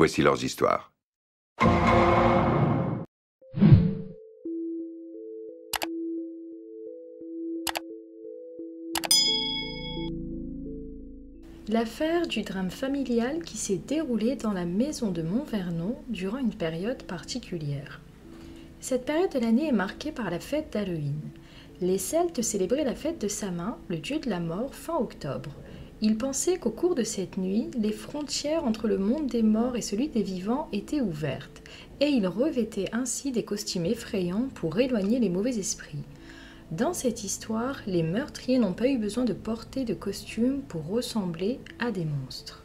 Voici leurs histoires. L'affaire du drame familial qui s'est déroulé dans la maison de Montvernon durant une période particulière. Cette période de l'année est marquée par la fête d'Halloween. Les Celtes célébraient la fête de Samin, le dieu de la mort, fin octobre. Ils pensaient qu'au cours de cette nuit, les frontières entre le monde des morts et celui des vivants étaient ouvertes, et ils revêtaient ainsi des costumes effrayants pour éloigner les mauvais esprits. Dans cette histoire, les meurtriers n'ont pas eu besoin de porter de costumes pour ressembler à des monstres.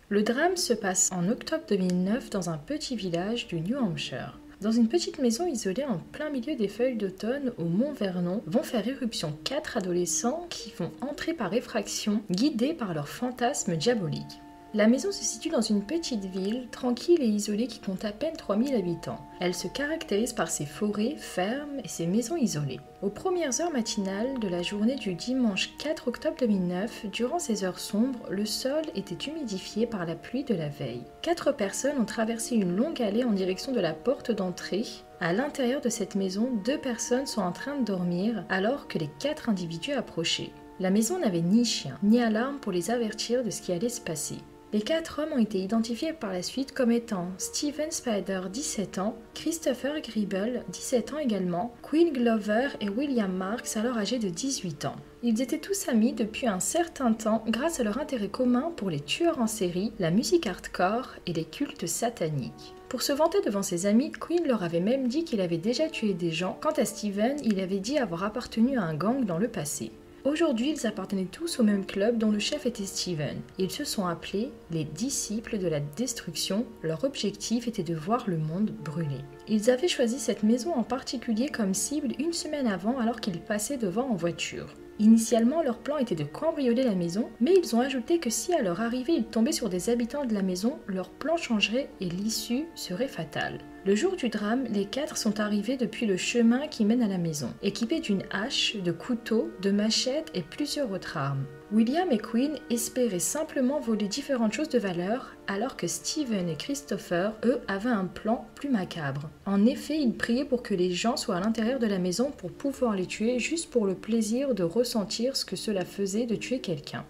Le drame se passe en octobre 2009 dans un petit village du New Hampshire. Dans une petite maison isolée en plein milieu des feuilles d'automne au Mont Vernon vont faire irruption 4 adolescents qui vont entrer par effraction, guidés par leurs fantasmes diaboliques. La maison se situe dans une petite ville, tranquille et isolée qui compte à peine 3000 habitants. Elle se caractérise par ses forêts, fermes et ses maisons isolées. Aux premières heures matinales de la journée du dimanche 4 octobre 2009, durant ces heures sombres, le sol était humidifié par la pluie de la veille. 4 personnes ont traversé une longue allée en direction de la porte d'entrée. À l'intérieur de cette maison, 2 personnes sont en train de dormir alors que les 4 individus approchaient. La maison n'avait ni chien, ni alarme pour les avertir de ce qui allait se passer. Les 4 hommes ont été identifiés par la suite comme étant Steven Spider, 17 ans, Christopher Gribble, 17 ans également, Quinn Glover et William Marks, alors âgés de 18 ans. Ils étaient tous amis depuis un certain temps grâce à leur intérêt commun pour les tueurs en série, la musique hardcore et les cultes sataniques. Pour se vanter devant ses amis, Quinn leur avait même dit qu'il avait déjà tué des gens. Quant à Steven, il avait dit avoir appartenu à un gang dans le passé. Aujourd'hui, ils appartenaient tous au même club dont le chef était Steven. Ils se sont appelés les disciples de la destruction. Leur objectif était de voir le monde brûler. Ils avaient choisi cette maison en particulier comme cible une semaine avant alors qu'ils passaient devant en voiture. Initialement, leur plan était de cambrioler la maison, mais ils ont ajouté que si à leur arrivée ils tombaient sur des habitants de la maison, leur plan changerait et l'issue serait fatale. Le jour du drame, les 4 sont arrivés depuis le chemin qui mène à la maison, équipés d'une hache, de couteaux, de machettes et plusieurs autres armes. William et Quinn espéraient simplement voler différentes choses de valeur, alors que Steven et Christopher, eux, avaient un plan plus macabre. En effet, ils priaient pour que les gens soient à l'intérieur de la maison pour pouvoir les tuer, juste pour le plaisir de ressentir ce que cela faisait de tuer quelqu'un.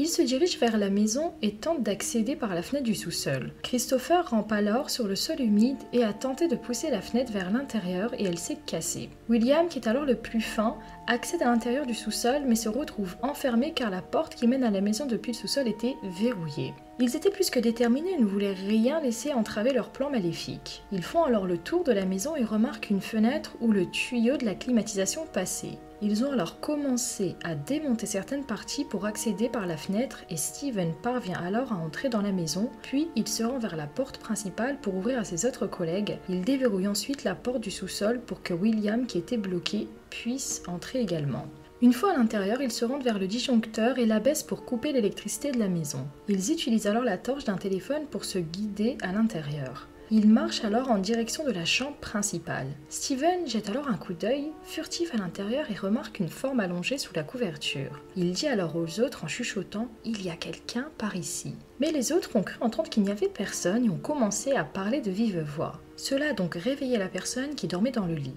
Ils se dirigent vers la maison et tentent d'accéder par la fenêtre du sous-sol. Christopher rampe alors sur le sol humide et a tenté de pousser la fenêtre vers l'intérieur et elle s'est cassée. William, qui est alors le plus fin, accède à l'intérieur du sous-sol mais se retrouve enfermé car la porte qui mène à la maison depuis le sous-sol était verrouillée. Ils étaient plus que déterminés et ne voulaient rien laisser entraver leur plan maléfique. Ils font alors le tour de la maison et remarquent une fenêtre où le tuyau de la climatisation passait. Ils ont alors commencé à démonter certaines parties pour accéder par la fenêtre et Steven parvient alors à entrer dans la maison, puis il se rend vers la porte principale pour ouvrir à ses autres collègues. Il déverrouille ensuite la porte du sous-sol pour que William, qui était bloqué, puisse entrer également. Une fois à l'intérieur, ils se rendent vers le disjoncteur et l'abaissent pour couper l'électricité de la maison. Ils utilisent alors la torche d'un téléphone pour se guider à l'intérieur. Ils marchent alors en direction de la chambre principale. Steven jette alors un coup d'œil furtif à l'intérieur et remarque une forme allongée sous la couverture. Il dit alors aux autres en chuchotant « Il y a quelqu'un par ici ». Mais les autres ont cru entendre qu'il n'y avait personne et ont commencé à parler de vive voix. Cela a donc réveillé la personne qui dormait dans le lit.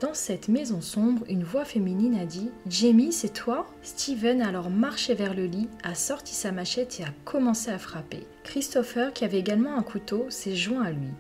Dans cette maison sombre, une voix féminine a dit « Jamie, c'est toi ?» Steven a alors marché vers le lit, a sorti sa machette et a commencé à frapper. Christopher, qui avait également un couteau, s'est joint à lui.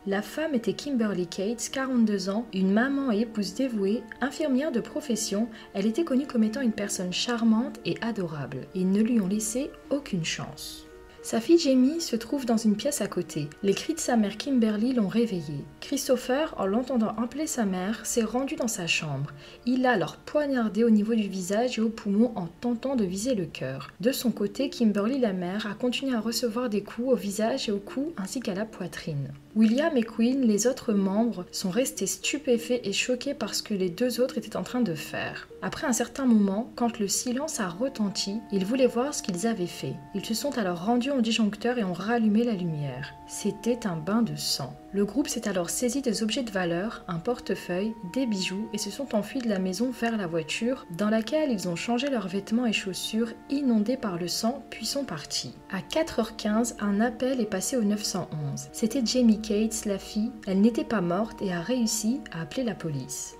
La femme était Kimberly Cates, 42 ans, une maman et épouse dévouée, infirmière de profession. Elle était connue comme étant une personne charmante et adorable. Ils ne lui ont laissé aucune chance. Sa fille Jamie se trouve dans une pièce à côté. Les cris de sa mère Kimberly l'ont réveillée. Christopher, en l'entendant appeler sa mère, s'est rendu dans sa chambre. Il l'a alors poignardé au niveau du visage et au poumon en tentant de viser le cœur. De son côté, Kimberly, la mère, a continué à recevoir des coups au visage et au cou ainsi qu'à la poitrine. William et Quinn, les autres membres, sont restés stupéfaits et choqués par ce que les 2 autres étaient en train de faire. Après un certain moment, quand le silence a retenti, ils voulaient voir ce qu'ils avaient fait. Ils se sont alors rendus au disjoncteur et ont rallumé la lumière. C'était un bain de sang. Le groupe s'est alors saisi des objets de valeur, un portefeuille, des bijoux et se sont enfuis de la maison vers la voiture dans laquelle ils ont changé leurs vêtements et chaussures inondés par le sang puis sont partis. À 4h15, un appel est passé au 911. C'était Jamie Cates, la fille. Elle n'était pas morte et a réussi à appeler la police.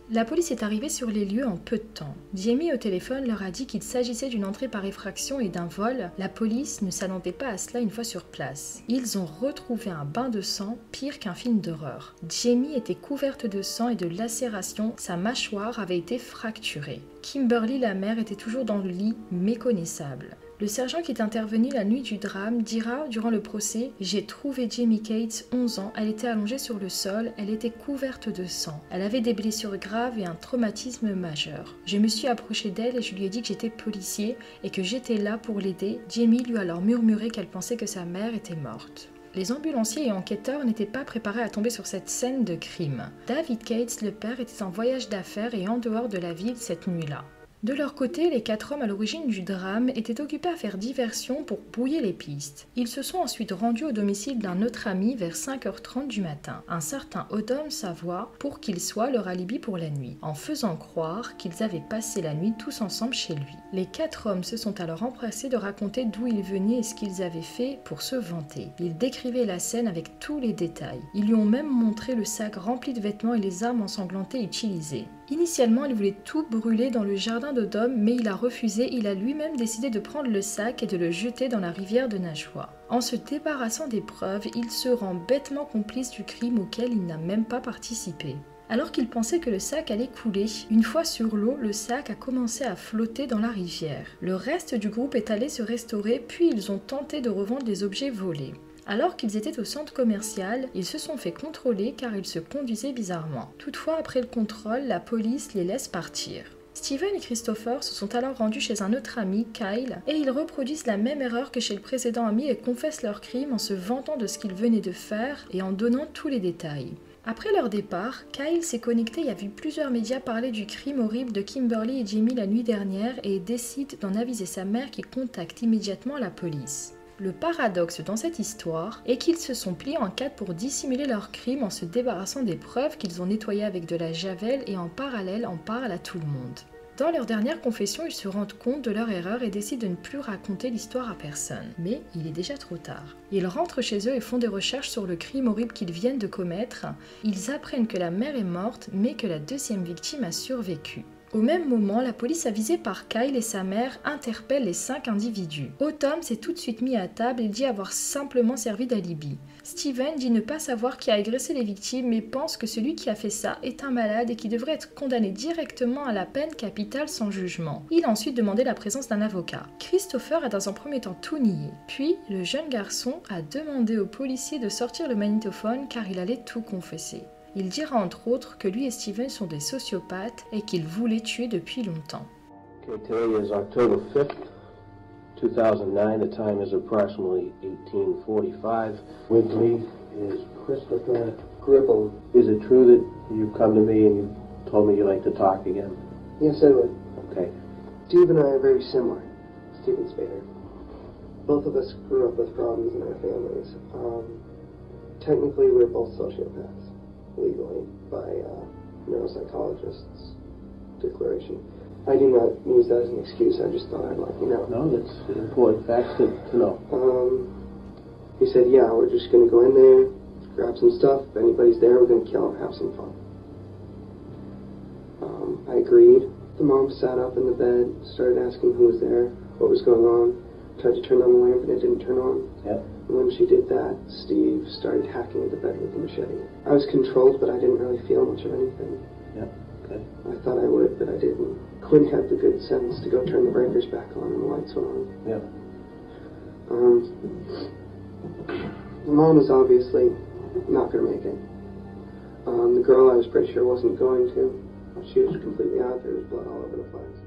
La police est arrivée sur les lieux en peu de temps. Jamie au téléphone leur a dit qu'il s'agissait d'une entrée par effraction et d'un vol. La police ne s'attendait pas à cela une fois sur place. Ils ont retrouvé un bain de sang, pire qu'un film d'horreur. Jamie était couverte de sang et de lacérations, sa mâchoire avait été fracturée. Kimberly, la mère, était toujours dans le lit, méconnaissable. Le sergent qui est intervenu la nuit du drame dira durant le procès « J'ai trouvé Jamie Cates, 11 ans, elle était allongée sur le sol, elle était couverte de sang. Elle avait des blessures graves et un traumatisme majeur. Je me suis approchée d'elle et je lui ai dit que j'étais policier et que j'étais là pour l'aider. Jamie lui a alors murmuré qu'elle pensait que sa mère était morte. » Les ambulanciers et enquêteurs n'étaient pas préparés à tomber sur cette scène de crime. David Cates, le père, était en voyage d'affaires et en dehors de la ville cette nuit-là. De leur côté, les 4 hommes à l'origine du drame étaient occupés à faire diversion pour brouiller les pistes. Ils se sont ensuite rendus au domicile d'un autre ami vers 5h30 du matin, un certain Odom Savoie, pour qu'il soit leur alibi pour la nuit, en faisant croire qu'ils avaient passé la nuit tous ensemble chez lui. Les 4 hommes se sont alors empressés de raconter d'où ils venaient et ce qu'ils avaient fait pour se vanter. Ils décrivaient la scène avec tous les détails. Ils lui ont même montré le sac rempli de vêtements et les armes ensanglantées utilisées. Initialement, il voulait tout brûler dans le jardin d'Odom, mais il a refusé. Il a lui-même décidé de prendre le sac et de le jeter dans la rivière de Nashua. En se débarrassant des preuves, il se rend bêtement complice du crime auquel il n'a même pas participé. Alors qu'il pensait que le sac allait couler, une fois sur l'eau, le sac a commencé à flotter dans la rivière. Le reste du groupe est allé se restaurer, puis ils ont tenté de revendre les objets volés. Alors qu'ils étaient au centre commercial, ils se sont fait contrôler car ils se conduisaient bizarrement. Toutefois, après le contrôle, la police les laisse partir. Steven et Christopher se sont alors rendus chez un autre ami, Kyle, et ils reproduisent la même erreur que chez le précédent ami et confessent leur crime en se vantant de ce qu'ils venaient de faire et en donnant tous les détails. Après leur départ, Kyle s'est connecté et a vu plusieurs médias parler du crime horrible de Kimberly et Jamie la nuit dernière et décide d'en aviser sa mère qui contacte immédiatement la police. Le paradoxe dans cette histoire est qu'ils se sont pliés en 4 pour dissimuler leur crime en se débarrassant des preuves qu'ils ont nettoyées avec de la javel et en parallèle en parlent à tout le monde. Dans leur dernière confession, ils se rendent compte de leur erreur et décident de ne plus raconter l'histoire à personne. Mais il est déjà trop tard. Ils rentrent chez eux et font des recherches sur le crime horrible qu'ils viennent de commettre. Ils apprennent que la mère est morte, mais que la deuxième victime a survécu. Au même moment, la police avisée par Kyle et sa mère interpelle les 5 individus. Odom s'est tout de suite mis à table et dit avoir simplement servi d'alibi. Steven dit ne pas savoir qui a agressé les victimes mais pense que celui qui a fait ça est un malade et qui devrait être condamné directement à la peine capitale sans jugement. Il a ensuite demandé la présence d'un avocat. Christopher a dans un premier temps tout nié. Puis, le jeune garçon a demandé au policier de sortir le magnétophone car il allait tout confesser. Il dira entre autres que lui et Steven sont des sociopathes et qu'ils voulaient tuer depuis longtemps. Okay, today is October 5th, 2009. The time is approximately 18:45. With me is Christopher Gribble. Is it true that you've come to me and you told me you'd like to talk again? Yes, I would. Okay. Steve and I are very similar. Steve and Spader. Both of us grew up with problems in our families. Technically, we're both sociopaths. Legally, by neuropsychologists' declaration. I do not use that as an excuse, I just thought I'd let you know. No, that's important facts to know. He said, yeah, we're just going to go in there, grab some stuff, if anybody's there, we're going to kill them, have some fun. I agreed. The mom sat up in the bed, started asking who was there, what was going on, tried to turn on the lamp and it didn't turn on. Yep. When she did that, Steve started hacking at the bed with a machete. I was controlled, but I didn't really feel much of anything. Yeah, okay. I thought I would, but I didn't. Quinn had the good sense to go turn the breakers back on and the lights went on. Yeah. The mom was obviously not going to make it. The girl I was pretty sure wasn't going to. She was completely out. There was blood all over the place.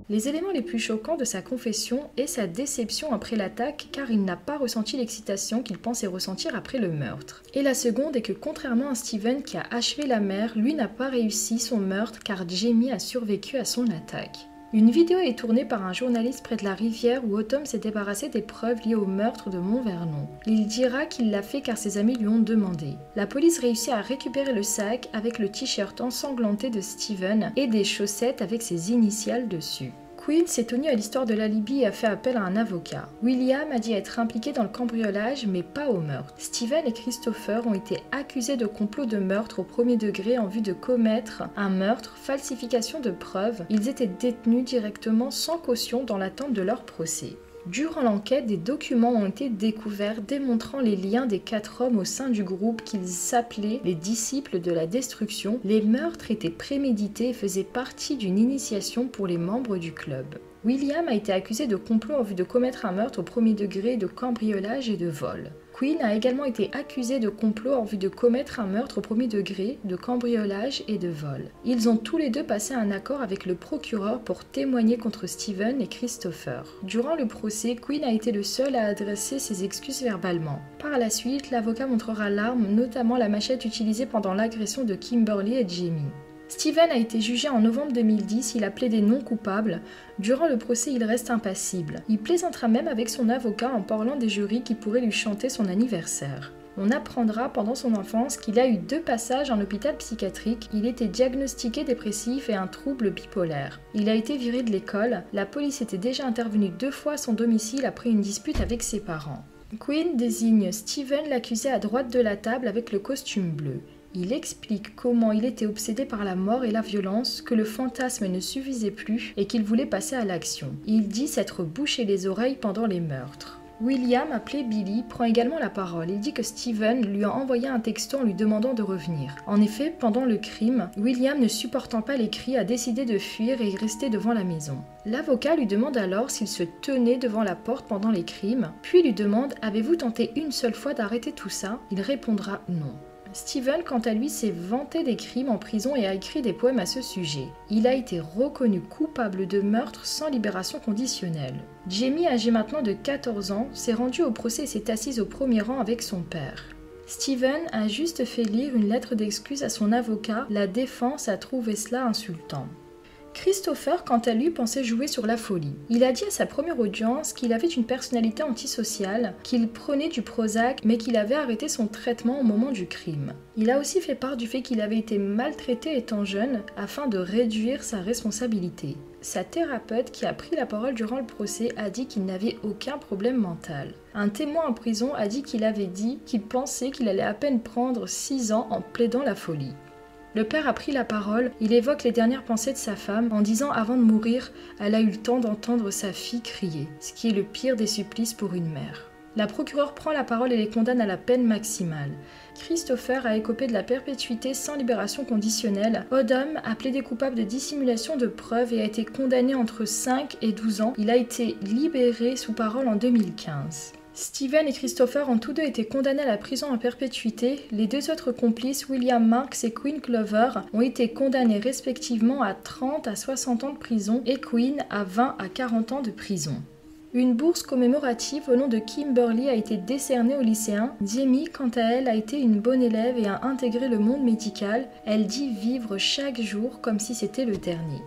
Les éléments les plus choquants de sa confession est sa déception après l'attaque car il n'a pas ressenti l'excitation qu'il pensait ressentir après le meurtre. Et la seconde est que contrairement à Steven qui a achevé la mère, lui n'a pas réussi son meurtre car Jamie a survécu à son attaque. Une vidéo est tournée par un journaliste près de la rivière où Autumn s'est débarrassé des preuves liées au meurtre de Montvernon. Il dira qu'il l'a fait car ses amis lui ont demandé. La police réussit à récupérer le sac avec le t-shirt ensanglanté de Steven et des chaussettes avec ses initiales dessus. Quinn s'est tenu à l'histoire de l'alibi et a fait appel à un avocat. William a dit être impliqué dans le cambriolage mais pas au meurtre. Steven et Christopher ont été accusés de complot de meurtre au premier degré en vue de commettre un meurtre, falsification de preuves. Ils étaient détenus directement sans caution dans l'attente de leur procès. Durant l'enquête, des documents ont été découverts démontrant les liens des 4 hommes au sein du groupe qu'ils s'appelaient les disciples de la destruction. Les meurtres étaient prémédités et faisaient partie d'une initiation pour les membres du club. William a été accusé de complot en vue de commettre un meurtre au premier degré, de cambriolage et de vol. Quinn a également été accusé de complot en vue de commettre un meurtre au premier degré, de cambriolage et de vol. Ils ont tous les deux passé un accord avec le procureur pour témoigner contre Steven et Christopher. Durant le procès, Quinn a été le seul à adresser ses excuses verbalement. Par la suite, l'avocat montrera l'arme, notamment la machette utilisée pendant l'agression de Kimberly et Jamie. Steven a été jugé en novembre 2010, il a plaidé non coupable. Durant le procès, il reste impassible. Il plaisantera même avec son avocat en parlant des jurys qui pourraient lui chanter son anniversaire. On apprendra pendant son enfance qu'il a eu 2 passages en hôpital psychiatrique, il était diagnostiqué dépressif et un trouble bipolaire. Il a été viré de l'école, la police était déjà intervenue 2 fois à son domicile après une dispute avec ses parents. Quinn désigne Steven l'accusé à droite de la table avec le costume bleu. Il explique comment il était obsédé par la mort et la violence, que le fantasme ne suffisait plus et qu'il voulait passer à l'action. Il dit s'être bouché les oreilles pendant les meurtres. William, appelé Billy, prend également la parole. Il dit que Steven lui a envoyé un texto en lui demandant de revenir. En effet, pendant le crime, William, ne supportant pas les cris, a décidé de fuir et rester devant la maison. L'avocat lui demande alors s'il se tenait devant la porte pendant les crimes, puis lui demande « Avez-vous tenté une seule fois d'arrêter tout ça ?» Il répondra « Non ». Steven, quant à lui, s'est vanté des crimes en prison et a écrit des poèmes à ce sujet. Il a été reconnu coupable de meurtre sans libération conditionnelle. Jamie, âgée maintenant de 14 ans, s'est rendue au procès et s'est assise au premier rang avec son père. Steven a juste fait lire une lettre d'excuse à son avocat, la défense a trouvé cela insultant. Christopher, quant à lui, pensait jouer sur la folie. Il a dit à sa première audience qu'il avait une personnalité antisociale, qu'il prenait du Prozac, mais qu'il avait arrêté son traitement au moment du crime. Il a aussi fait part du fait qu'il avait été maltraité étant jeune afin de réduire sa responsabilité. Sa thérapeute, qui a pris la parole durant le procès, a dit qu'il n'avait aucun problème mental. Un témoin en prison a dit qu'il avait dit qu'il pensait qu'il allait à peine prendre 6 ans en plaidant la folie. Le père a pris la parole, il évoque les dernières pensées de sa femme en disant avant de mourir, elle a eu le temps d'entendre sa fille crier, ce qui est le pire des supplices pour une mère. La procureure prend la parole et les condamne à la peine maximale. Christopher a écopé de la perpétuité sans libération conditionnelle. Autumn a plaidé coupable de dissimulation de preuves et a été condamné entre 5 et 12 ans. Il a été libéré sous parole en 2015. Steven et Christopher ont tous deux été condamnés à la prison en perpétuité. Les 2 autres complices, William Marks et Quinn Clover, ont été condamnés respectivement à 30 à 60 ans de prison et Quinn à 20 à 40 ans de prison. Une bourse commémorative au nom de Kimberly a été décernée aux lycéens. Jamie, quant à elle, a été une bonne élève et a intégré le monde médical. Elle dit vivre chaque jour comme si c'était le dernier.